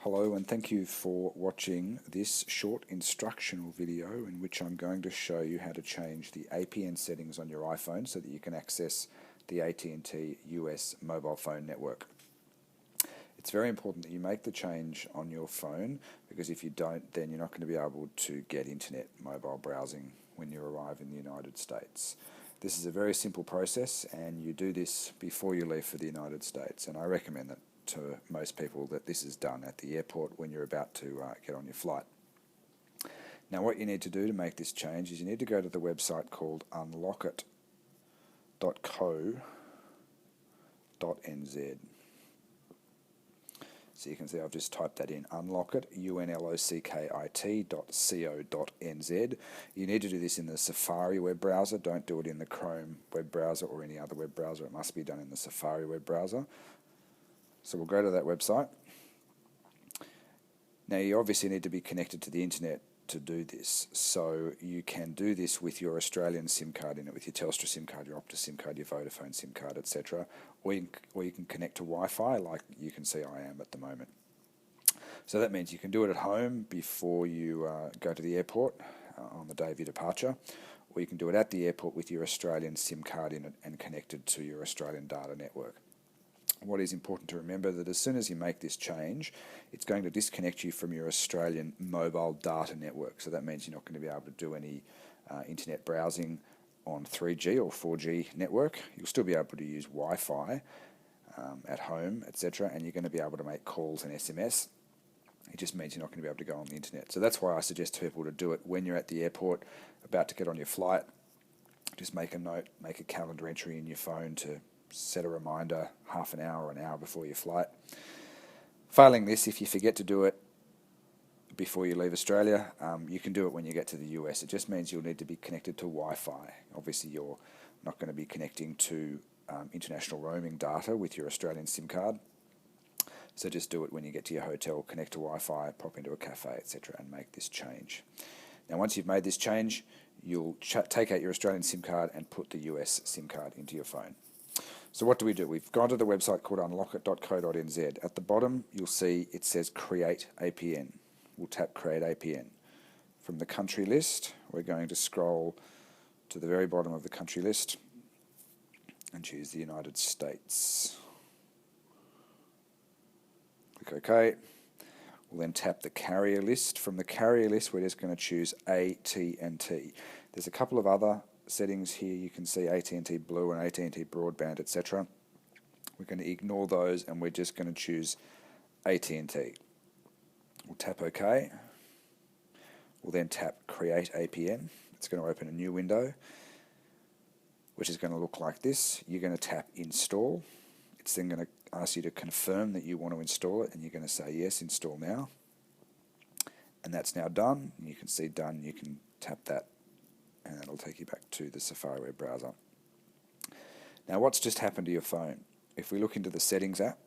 Hello and thank you for watching this short instructional video in which I'm going to show you how to change the APN settings on your iPhone so that you can access the AT&T US mobile phone network. It's very important that you make the change on your phone, because if you don't, then you're not going to be able to get internet mobile browsing when you arrive in the United States. This is a very simple process, and you do this before you leave for the United States, and I recommend that to most people that this is done at the airport when you're about to get on your flight. Now what you need to do to make this change is you need to go to the website called unlockit.co.nz. So you can see I've just typed that in, unlockit, unlockit.co.nz. You need to do this in the Safari web browser. Don't do it in the Chrome web browser or any other web browser. It must be done in the Safari web browser. So we'll go to that website. Now you obviously need to be connected to the internet to do this. So you can do this with your Australian SIM card in it, with your Telstra SIM card, your Optus SIM card, your Vodafone SIM card, etc. Or you can connect to Wi-Fi like you can see I am at the moment. So that means you can do it at home before you go to the airport on the day of your departure, or you can do it at the airport with your Australian SIM card in it and connected to your Australian data network. What is important to remember that as soon as you make this change, it's going to disconnect you from your Australian mobile data network. So that means you're not going to be able to do any internet browsing on 3G or 4G network. You'll still be able to use Wi-Fi at home, etc., and you're going to be able to make calls and SMS. It just means you're not going to be able to go on the internet. So that's why I suggest to people to do it when you're at the airport, about to get on your flight. Just make a note, make a calendar entry in your phone to set a reminder half an hour or an hour before your flight. Failing this, if you forget to do it before you leave Australia, you can do it when you get to the US. It just means you'll need to be connected to Wi-Fi. Obviously you're not going to be connecting to international roaming data with your Australian SIM card. So just do it when you get to your hotel, connect to Wi-Fi, pop into a cafe, etc., and make this change. Now once you've made this change, you'll take out your Australian SIM card and put the US SIM card into your phone. So what do? We've gone to the website called unlockit.co.nz. At the bottom, you'll see it says Create APN. We'll tap Create APN. From the country list, we're going to scroll to the very bottom of the country list and choose the United States. Click OK. We'll then tap the carrier list. From the carrier list, we're just going to choose AT&T. There's a couple of other settings here. You can see AT&T Blue and AT&T Broadband, etc. We're going to ignore those and we're just going to choose AT&T. We'll tap OK. We'll then tap Create APN. It's going to open a new window, which is going to look like this. You're going to tap Install. It's then going to ask you to confirm that you want to install it, and you're going to say yes, install now. And that's now done. You can see done. You can tap that, and that'll take you back to the Safari web browser. Now what's just happened to your phone? If we look into the Settings app,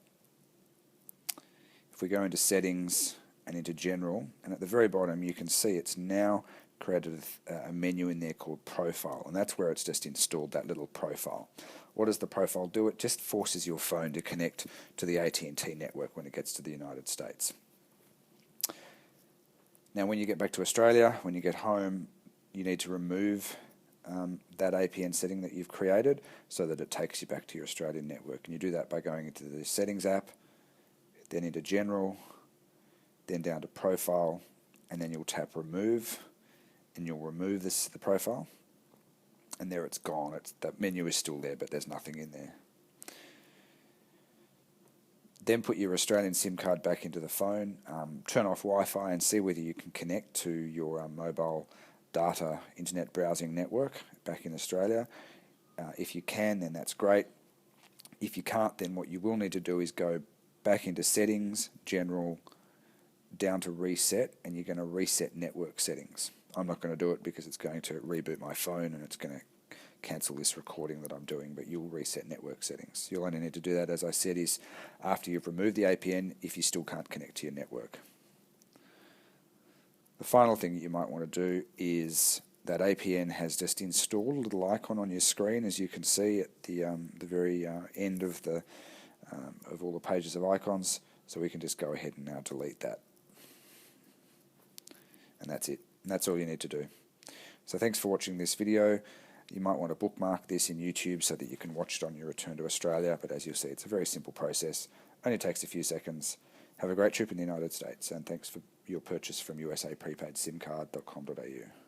if we go into Settings and into General, and at the very bottom you can see it's now created a menu in there called Profile, and that's where it's just installed that little profile. What does the profile do? It just forces your phone to connect to the AT&T network when it gets to the United States. Now when you get back to Australia, when you get home, you need to remove that APN setting that you've created so that it takes you back to your Australian network. And you do that by going into the Settings app, then into General, then down to Profile, and then you'll tap Remove, and you'll remove the profile. And there it's gone. That menu is still there, but there's nothing in there. Then put your Australian SIM card back into the phone, turn off Wi-Fi and see whether you can connect to your mobile data internet browsing network back in Australia. If you can, then that's great. If you can't, then what you will need to do is go back into Settings, General, down to Reset, and you're going to reset network settings. I'm not going to do it because it's going to reboot my phone and it's going to cancel this recording that I'm doing, but you'll reset network settings. You'll only need to do that, as I said, is after you've removed the APN if you still can't connect to your network. The final thing that you might want to do is that APN has just installed a little icon on your screen, as you can see at the very end of all the pages of icons. So we can just go ahead and now delete that. And that's it. And that's all you need to do. So thanks for watching this video. You might want to bookmark this in YouTube so that you can watch it on your return to Australia, but as you'll see, it's a very simple process. Only takes a few seconds. Have a great trip in the United States, and thanks for your purchase from usaprepaidsimcard.com.au.